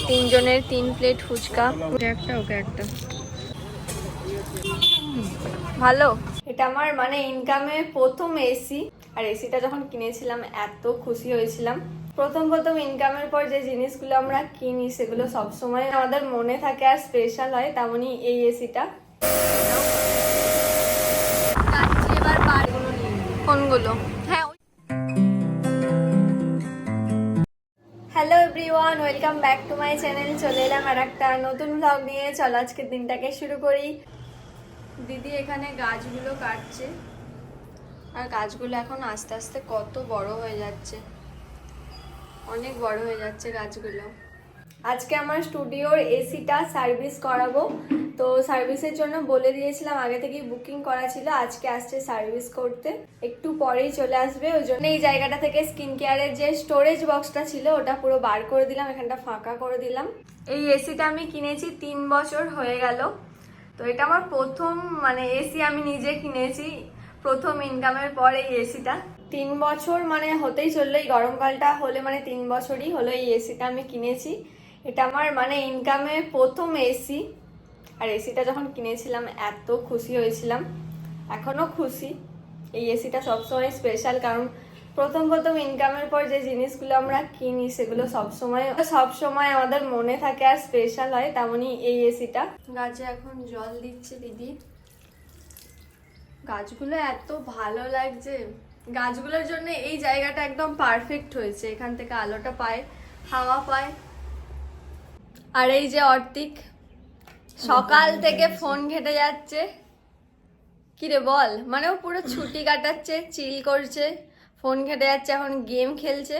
তিনজনের 3 প্লেট ফুচকা, একটা ওকে একটা। ভালো। এটা আমার মানে ইনকামে প্রথম এসি। আর এসিটা যখন কিনেছিলাম এত খুশি হয়েছিলাম। প্রথম ইনকামের পর যে জিনিসগুলো আমরা কিনি সেগুলো সবসময় আমাদের মনে থাকে আর স্পেশাল হয়, তেমনই এই এসিটা। এবার কোনগুলো? হ্যাঁ। Hello everyone, welcome back to my channel. চলে এলাম আর একটা নতুন ব্লগ নিয়ে। চলো আজকের দিনটাকে শুরু করি। দিদি এখানে গাছগুলো কাটছে, আর গাছগুলো এখন আস্তে আস্তে কত বড় হয়ে যাচ্ছে, অনেক বড় হয়ে যাচ্ছে গাছগুলো। আজকে আমার স্টুডিওর এসিটা সার্ভিস করাবো, তো সার্ভিসের জন্য বলে দিয়েছিলাম, আগে থেকেই বুকিং করা ছিল। আজকে আসছে সার্ভিস করতে, একটু পরেই চলে আসবে। ওই জন্য এই জায়গাটা থেকে স্কিন কেয়ারের যে স্টোরেজ বক্সটা ছিল ওটা পুরো বার করে দিলাম, এখানটা ফাঁকা করে দিলাম। এই এসিটা আমি কিনেছি 3 বছর হয়ে গেল। তো এটা আমার প্রথম মানে এসি আমি নিজে কিনেছি, প্রথম ইনকামের পর এই এসিটা। 3 বছর মানে হতেই চললো, এই গরমকালটা হলে মানে 3 বছরই হলো এই এসিটা আমি কিনেছি। এটা আমার মানে ইনকামে প্রথম এসি। আর এসিটা যখন কিনেছিলাম এত খুশি হয়েছিলাম, এখনো খুশি। এই এসিটা সবসময় স্পেশাল, কারণ প্রথম ইনকামের পর যে জিনিসগুলো আমরা কিনি সেগুলো সবসময় আমাদের মনে থাকে আর স্পেশাল হয়, তেমনই এই এসিটা। গাছে এখন জল দিচ্ছে দিদি। গাছগুলো এত ভালো লাগছে, গাছগুলোর জন্য এই জায়গাটা একদম পারফেক্ট হয়েছে। এখান থেকে আলোটা পায়, হাওয়া পায়। আর এই যে অর্তিক সকাল থেকে ফোন ঘেটে যাচ্ছে। কিরে বল, মানে ও পুরো ছুটি কাটাচ্ছে, চিল করছে, ফোন ঘেটে যাচ্ছে, এখন গেম খেলছে।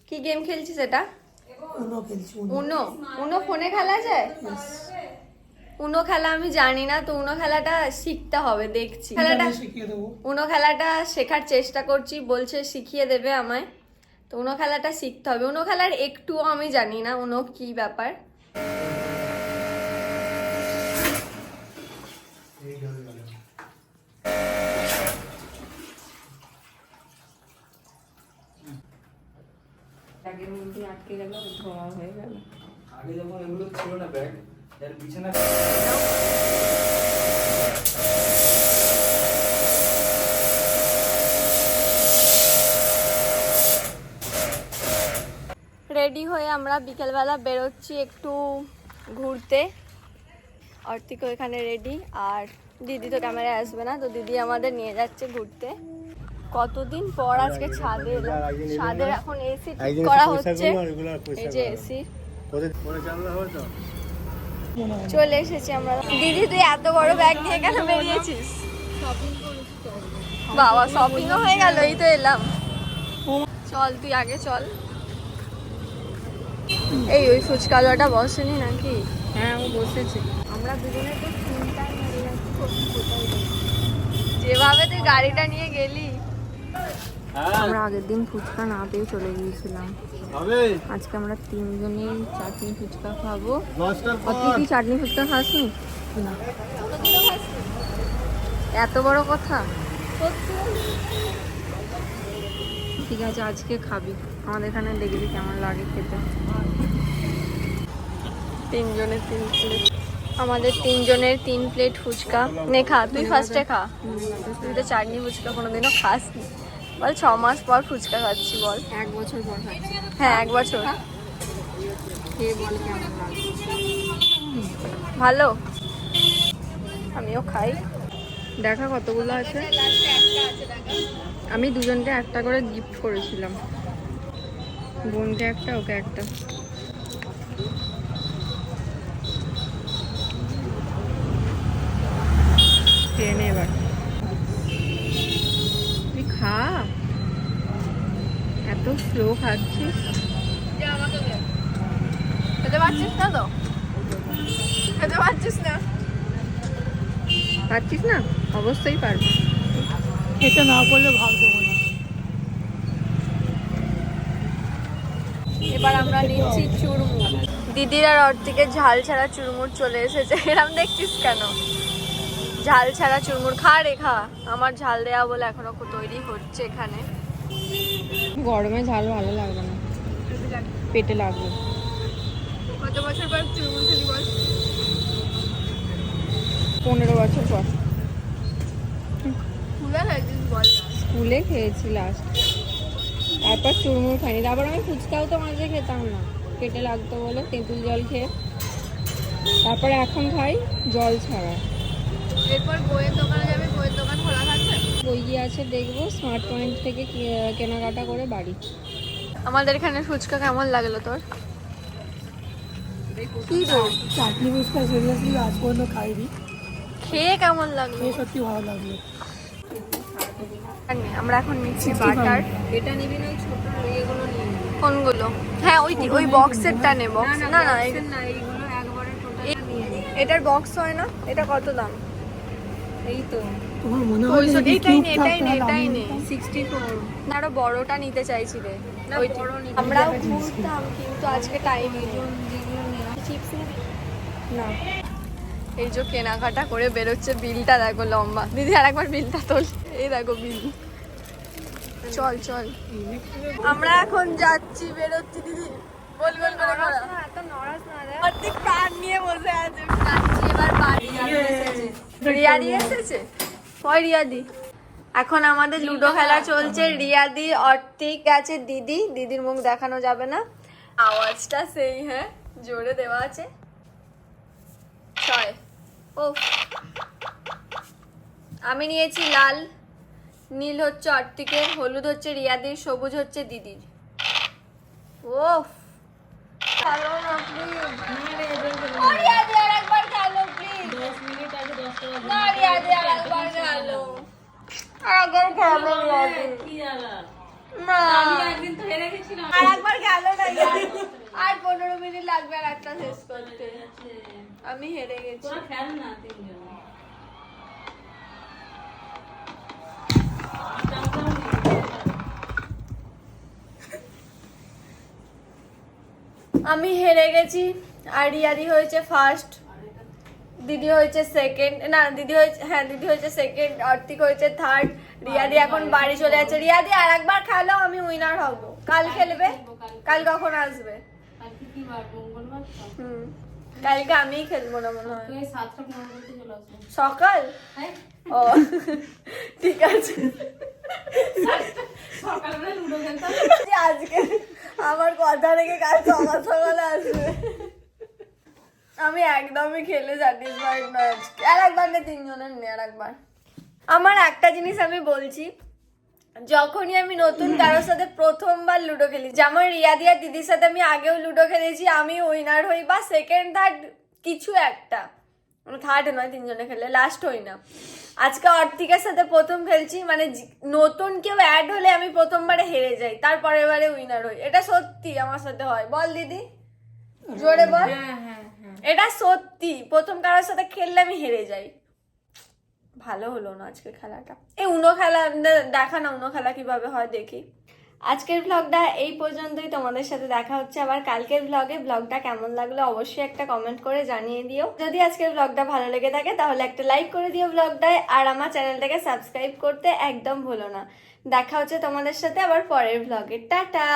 কি গেম খেলছিস এটা? উনো। উনো ফোনে খেলা যায়? উনো খেলা আমি জানি না, তো উনো খেলাটা শিখতে হবে, দেখছি উনো খেলাটা শেখার চেষ্টা করছি, বলছে শিখিয়ে দেবে আমায়। তো উনো খেলাটা শিখতে হবে। উনো খেলার একটুও আমি জানি না উনো কি ব্যাপার। আগের মধ্যে আটকে গেল, ধোয়া হয়ে গেল। আগে যখন এগুলো ছিল না ব্যাগ, এর বিছানা রেডি হয়ে আমরা বিকেলবেলা বেরোচ্ছি একটু ঘুরতে। অর্তিকও এখানে রেডি, আর দিদি তো ক্যামেরায় আসবে না, তো দিদি আমাদের নিয়ে যাচ্ছে ঘুরতে। কতদিন পর আজকে ছাদে এলাম। ছাদের এখন এসি ঠিক করা হচ্ছে, এই যে এসি চলে এসেছি আমরা। দিদি তুই এত বড় ব্যাগ নিয়ে কেন বেরিয়েছিস? বাবা শপিংও হয়ে গেল, এই তো এলাম। চল তুই আগে চল। এই ওই ফুচকাওয়ালাটা বসেনি নাকি? হ্যাঁ ও বসেছে। আমরা দুজনে তো চিন্তায় মেরে যাচ্ছি, যেভাবে তুই গাড়িটা নিয়ে গেলি। আমরা আগের দিন ফুচকা না পেয়ে চলে গিয়েছিলাম, আজকে আমরা 3 জনেই চাটনি ফুচকা খাবো। তুই চাটনি ফুচকা খাসনি? না, এত বড় কথা। ঠিক আছে আজকে খাবি, আমাদের এখানে দেখবি কেমন লাগে খেতে। 3 জনের 3 প্লেট, আমাদের 3 জনের 3 প্লেট ফুচকা। নে খা, তুই ফার্স্টে খা। তুই তো চাটনি ফুচকা কোনোদিনও খাসনি। বল 6 মাস পর ফুচকা খাচ্ছি, বল 1 বছর পর খাচ্ছি। হ্যাঁ 1 বছর। খেয়ে বল কেমন লাগে। ভালো, আমিও খাই। দেখা কতগুলো আছে। আমি দুজনকে একটা করে গিফট করেছিলাম, বোনকে একটা ওকে একটা। ট্রেনে এবার তুই খা, এত স্লো খাচ্ছিস। খেতে পারছিস না তো? খেতে পারছিস না? পারছিস না? অবশ্যই পারবি, এটা না করলে ভাববো না। এবার আমরা নিচ্ছি চুরমুর। দিদির আর অর্তিকের ঝাল ছাড়া চুরমুর চলে এসেছে। এরকম দেখছিস কেন? ঝাল ছাড়া চুরমুর খা রে খা। আমার ঝাল দেওয়া বলে এখনো তৈরি হচ্ছে এখানে। গরমে ঝাল ভালো লাগবে না, পেটে লাগবে। চুরমুর খেলি বল? 15 বছর পর স্কুলে খেয়েছিস বল? স্কুলে খেয়েছি লাস্ট, তারপর চুরমুর খাইনি। তারপর আমি ফুচকাও তো মাঝে খেতাম না, পেটে লাগতো বলে তেঁতুল জল খেয়ে। তারপরে এখন খাই জল ছাড়া। এরপর বইয়ের দোকানে যাবে, বইয়ের দোকান খোলা থাকবে? বই আছে দেখবো, স্মার্ট পয়েন্ট থেকে কেনাকাটা করে বাড়ি। আমাদের এখানে ফুচকা কেমন লাগলো তোর? কি রে, চাটনি ফুচকা সিরিয়াসলি আজ পর্যন্ত খাইনি, খেয়ে কেমন লাগলো? খেয়ে সত্যি ভালো লাগলো। আমরা এখন নিচ্ছি বাটার। এটা নিবি না, ছোট এগুলো নিবি? কোনগুলো? হ্যাঁ ওই বক্সেরটা নে। বক্স না না না, এইগুলো একবারে টোটাল নিয়ে নে। এটার বক্স হয় না? এটা কত দাম? এই তো তোমার মনে হয় যে এইটাই কিউব নে, থাকতে এটাই হবে, নে। 64। আরো বড়টা নিতে চাইছি রে। না, ওইটা। বড় নিবি। আমরাও ঘুরতাম কিন্তু আজকে টাইম যেগুলো নেওয়া চিপস না। এই যে কেনাকাটা করে বেরোচ্ছে, বিলটা দেখো লম্বা। দিদি আর একবার বিলটা তোল। এই দেখো বিল। চল চল, আমরা এখন যাচ্ছি, বেরোচ্ছি দিদি। বল বল করে করা। এত নড়াস না রে। অর্ধেক প্রাণ নিয়ে বসে আছে। যাচ্ছি এবার বাড়ি। রিয়াদি এসেছে? ওই রিয়াদি। এখন আমাদের লুডো খেলা চলছে। রিয়াদি, অর্তিক গেছে দিদি। দিদির মুখ দেখানো যাবে না। আওয়াজটা সেই, হ্যাঁ জোরে দেওয়া আছে। 6। ও, আমি নিয়েছি লাল, নীল হচ্ছে অর্তিকের, হলুদ হচ্ছে রিয়াদির, সবুজ হচ্ছে দিদির। ও খেলো না প্লিজ। রিয়াদি আর একবার খেলো প্লিজ। 10 মিনিট আগে 10 টাকা না রিয়াদি আর একবার খেলো। আগে খেলো রিয়াদি। কি জানা, না আমি একদিন তো হেরে গেছিলাম। আর একবার খেলো না ইয়ার। আর 15 মিনিট লাগবে আর একটা শেষ করতে। আমি হেরে গেছি। তোরা খেল না তিনজন। আমি হেরে গেছি আর রিয়াদি হয়েছে ফার্স্ট, দিদি হয়েছে সেকেন্ড। না দিদি হয়েছে, হ্যাঁ দিদি হয়েছে সেকেন্ড, অর্তিক হয়েছে থার্ড। রিয়াদি এখন বাড়ি চলে যাচ্ছে। রিয়াদি আর একবার খেলো, আমি উইনার হব। কাল খেলবে? কাল কখন আসবে? কালকে কি বার? মঙ্গলবার তো। হুম, কালকে আমিই খেলবো না মনে হয়। তুই 7টা 15 মিনিটে চলে আসবি। সকাল? হ্যাঁ, ও ঠিক আছে। সকালবেলা লুডো খেলতাম। আজকে আমার কথা রেখে কাল সকাল সকালে আসবে। আমি একদমই খেলে স্যাটিসফাইড না আজকে। আর একবার না, তিনজনের নে আর একবার। আমার একটা জিনিস আমি বলছি, যখনই আমি নতুন কারোর সাথে প্রথমবার লুডো খেলি, যেমন রিয়াদি আর দিদির সাথে আমি আগেও লুডো খেলেছি, আমি উইনার হই বা সেকেন্ড থার্ড কিছু একটা, থার্ড নয়, তিনজনে খেলে লাস্ট হই না। আজকে অর্তিকের সাথে প্রথম খেলছি, মানে নতুন কেউ অ্যাড হলে আমি প্রথমবারে হেরে যাই, তারপরের বারে উইনার হই। এটা সত্যি আমার সাথে হয়। বল দিদি, জোরে বল। এটা সত্যি, প্রথম কারোর সাথে খেললে আমি হেরে যাই। ভালো হলো না আজকে খেলাটা। এই উনো খেলা দেখা না, উনো খেলা কিভাবে হয় দেখি। আজকের ব্লগটা এই পর্যন্তই। তোমাদের সাথে দেখা হচ্ছে আবার কালকের ব্লগে। ব্লগটা কেমন লাগলো অবশ্যই একটা কমেন্ট করে জানিয়ে দিও। যদি আজকের ব্লগটা ভালো লেগে থাকে তাহলে একটা লাইক করে দিও ব্লগটায়, আর আমার চ্যানেলটাকে সাবস্ক্রাইব করতে একদম ভুলো না। দেখা হচ্ছে তোমাদের সাথে আবার পরের ব্লগে। টাটা।